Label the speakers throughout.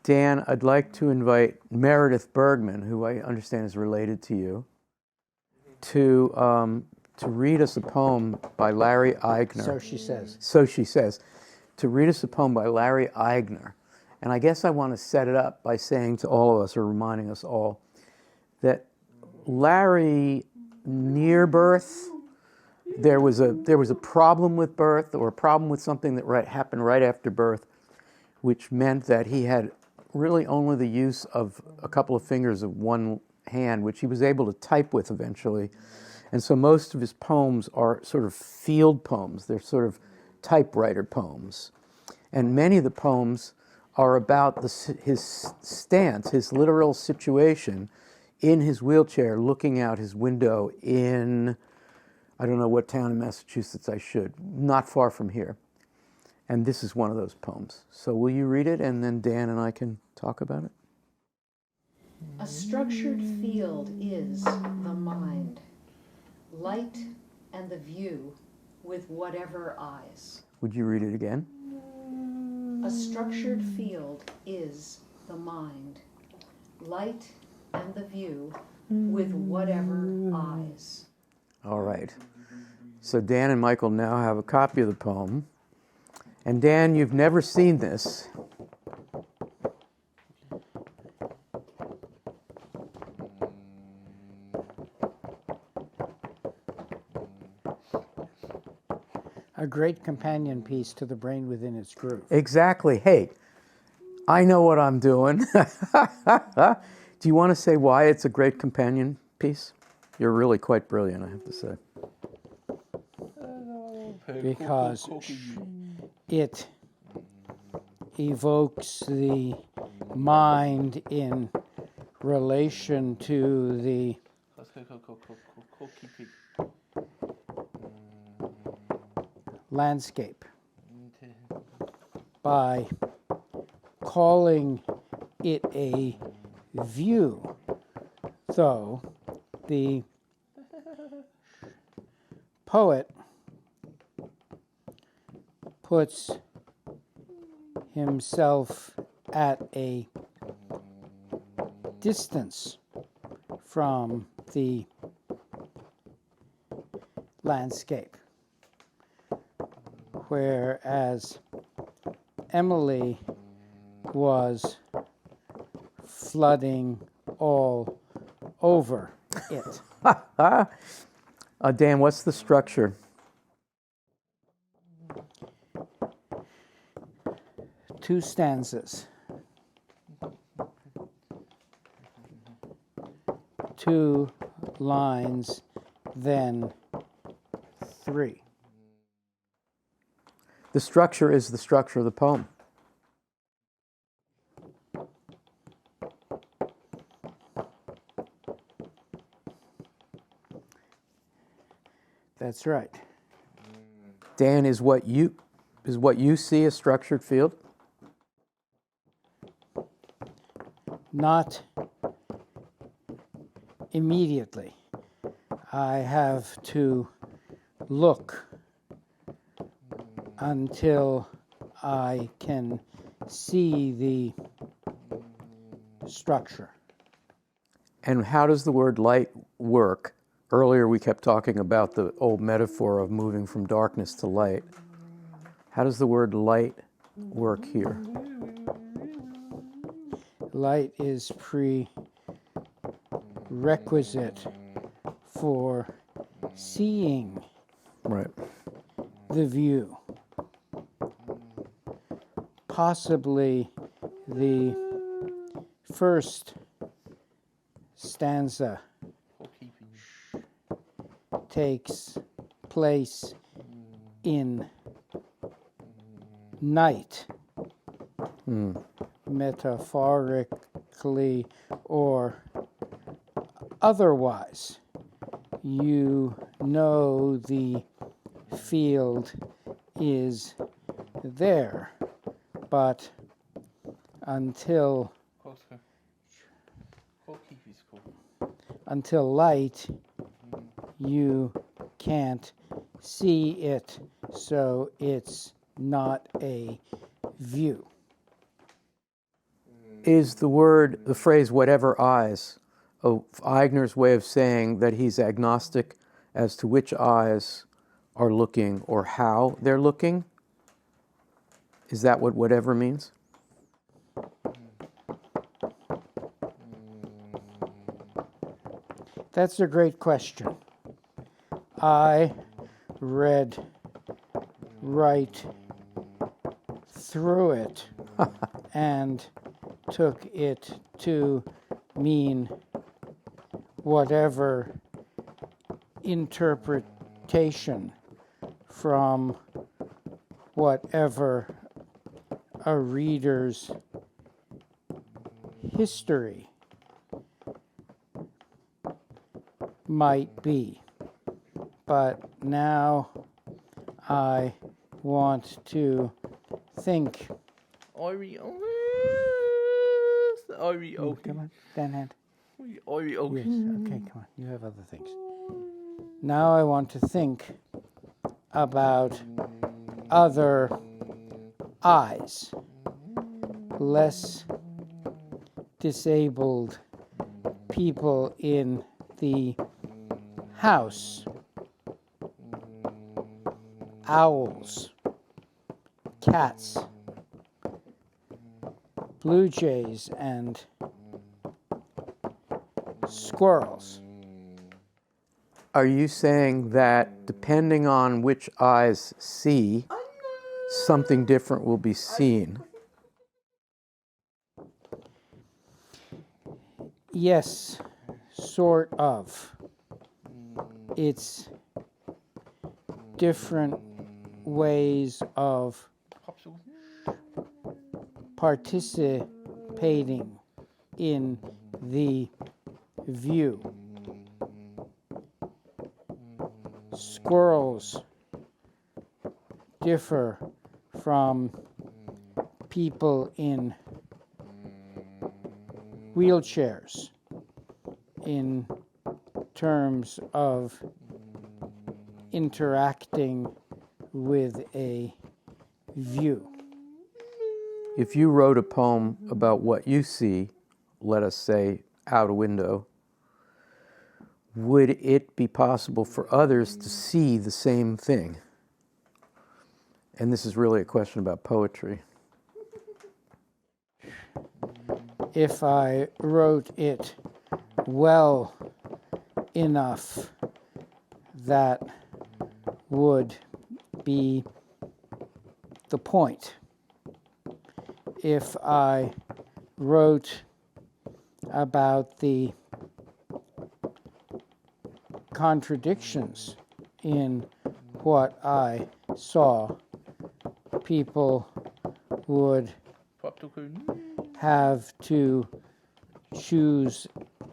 Speaker 1: Dan, I'd like to invite Meredith Bergman, who I understand is related to you, to read us a poem by Larry Eigner.
Speaker 2: So she says.
Speaker 1: So she says. To read us a poem by Larry Eigner. And I guess I want to set it up by saying to all of us, or reminding us all, that Larry, near birth, there was a problem with birth, or a problem with something that happened right after birth, which meant that he had really only the use of a couple of fingers of one hand, which he was able to type with eventually. And so most of his poems are sort of field poems. They're sort of typewriter poems. And many of the poems are about his stance, his literal situation in his wheelchair, looking out his window in, I don't know what town in Massachusetts I should, not far from here. And this is one of those poems. So will you read it, and then Dan and I can talk about it?
Speaker 3: A structured field is the mind, light and the view with whatever eyes.
Speaker 1: Would you read it again?
Speaker 3: A structured field is the mind, light and the view with whatever eyes.
Speaker 1: All right. So Dan and Michael now have a copy of the poem. And Dan, you've never seen this.
Speaker 2: A great companion piece to the brain within its groove.
Speaker 1: Exactly. Hey, I know what I'm doing. Do you want to say why it's a great companion piece? You're really quite brilliant, I have to say.
Speaker 2: Because it evokes the mind in relation to the landscape by calling it a view, though the poet puts himself at a distance from the landscape, whereas Emily was flooding all over it.
Speaker 1: Dan, what's the structure?
Speaker 2: Two stanzas. Two lines, then three.
Speaker 1: The structure is the structure of the poem.
Speaker 2: That's right.
Speaker 1: Dan, is what you see a structured field?
Speaker 2: Not immediately. I have to look until I can see the structure.
Speaker 1: And how does the word light work? Earlier we kept talking about the old metaphor of moving from darkness to light. How does the word light work here?
Speaker 2: Light is prerequisite for seeing
Speaker 1: Right.
Speaker 2: the view. Possibly the first stanza takes place in night, metaphorically or otherwise. You know the field is there, but until light, you can't see it, so it's not a view.
Speaker 1: Is the phrase whatever eyes, Eigner's way of saying that he's agnostic as to which eyes are looking or how they're looking? Is that what whatever means?
Speaker 2: That's a great question. I read right through it and took it to mean whatever interpretation from whatever a reader's history might be. But now I want to think.
Speaker 4: Oreo.
Speaker 2: Come on, Dan hand.
Speaker 4: Oreo.
Speaker 2: Yes, okay, come on. You have other things. Now I want to think about other eyes, less disabled people in the house, owls, cats, blue jays, and squirrels.
Speaker 1: Are you saying that depending on which eyes see, something different will be seen?
Speaker 2: Yes, sort of. It's different ways of participating in the view. Squirrels differ from people in wheelchairs in terms of interacting with a view.
Speaker 1: If you wrote a poem about what you see, let us say out a window, would it be possible for others to see the same thing? And this is really a question about poetry.
Speaker 2: If I wrote it well enough, that would be the point. If I wrote about the contradictions in what I saw, people would have to choose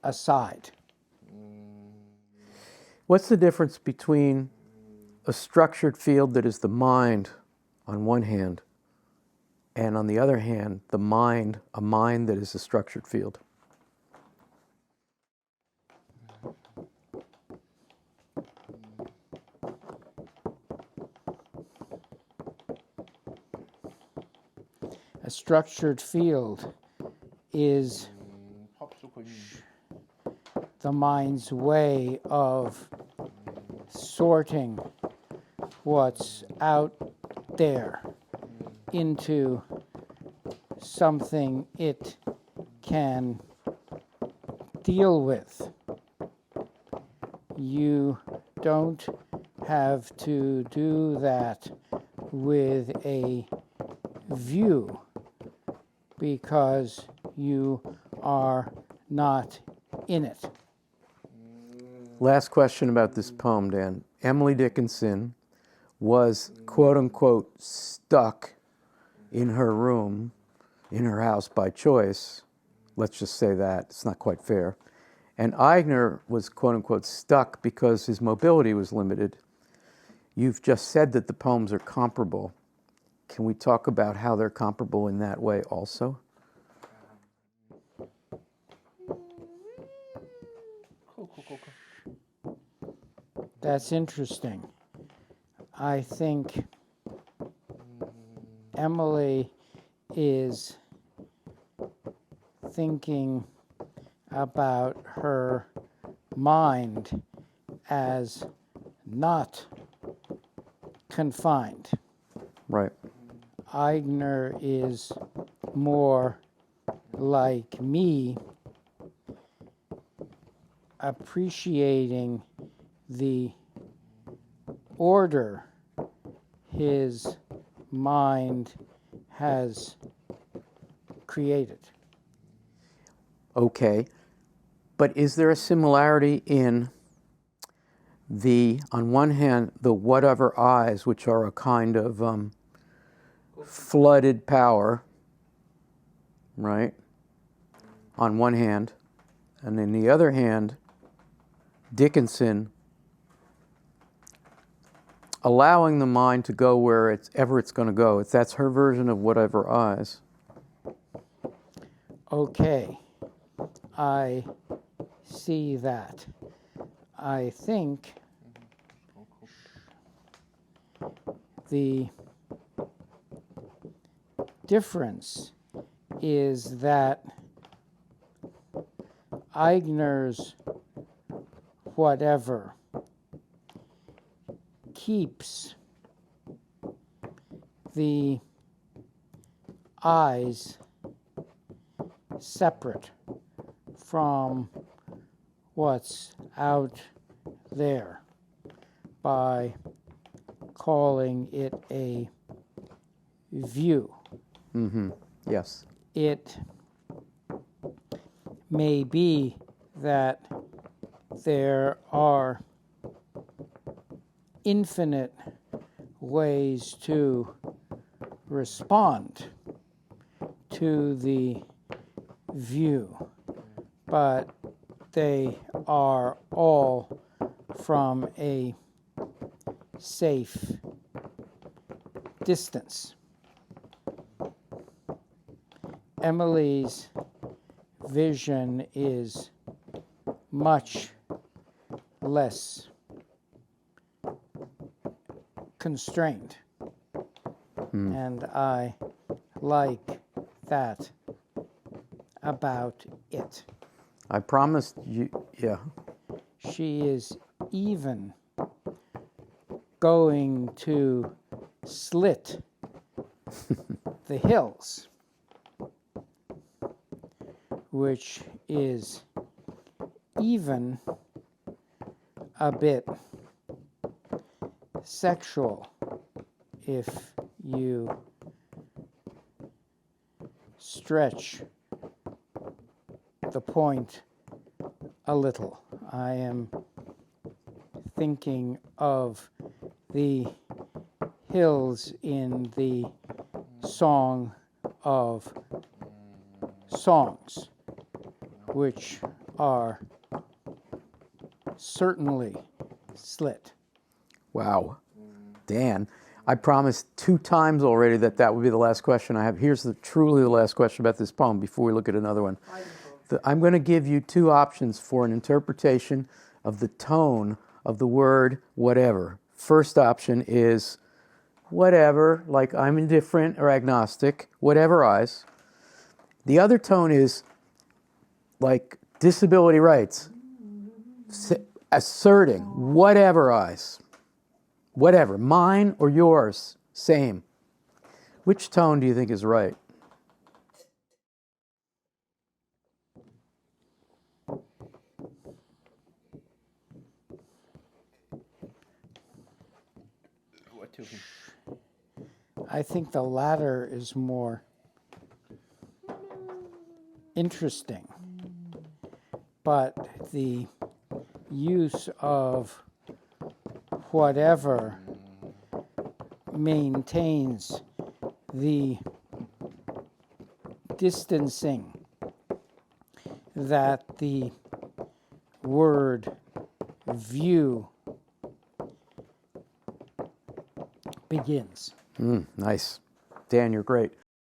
Speaker 2: a side.
Speaker 1: What's the difference between a structured field that is the mind on one hand, and on the other hand, a mind that is a structured field?
Speaker 2: A structured field is the mind's way of sorting what's out there into something it can deal with. You don't have to do that with a view because you are not in it.
Speaker 1: Last question about this poem, Dan. Emily Dickinson was, quote unquote, stuck in her room, in her house by choice. Let's just say that. It's not quite fair. And Eigner was, quote unquote, stuck because his mobility was limited. You've just said that the poems are comparable. Can we talk about how they're comparable in that way also?
Speaker 2: That's interesting. I think Emily is thinking about her mind as not confined.
Speaker 1: Right.
Speaker 2: Eigner is more like me, appreciating the order his mind has created.
Speaker 1: Okay. But is there a similarity in on one hand, the whatever eyes, which are a kind of flooded power, right? On one hand. And on the other hand, Dickinson allowing the mind to go where it's going to go. That's her version of whatever eyes.
Speaker 2: Okay, I see that. I think the difference is that Eigner's whatever keeps the eyes separate from what's out there by calling it a view.
Speaker 1: Mm-hmm. Yes.
Speaker 2: It may be that there are infinite ways to respond to the view, but they are all from a safe distance. Emily's vision is much less constrained, and I like that about it.
Speaker 1: I promised you, yeah.
Speaker 2: She is even going to slit the hills, which is even a bit sexual if you stretch the point a little. I am thinking of the hills in the Song of Songs, which are certainly slit.
Speaker 1: Wow. Dan, I promised 2 times already that would be the last question I have. Here's truly the last question about this poem before we look at another one. I'm going to give you 2 options for an interpretation of the tone of the word whatever. First option is whatever, like I'm indifferent or agnostic, whatever eyes. The other tone is like disability rights, asserting whatever eyes. Whatever, mine or yours, same. Which tone do you think is right?
Speaker 4: What to him?
Speaker 2: I think the latter is more interesting, but the use of whatever maintains the distancing that the word view begins.
Speaker 1: Nice. Dan, you're great.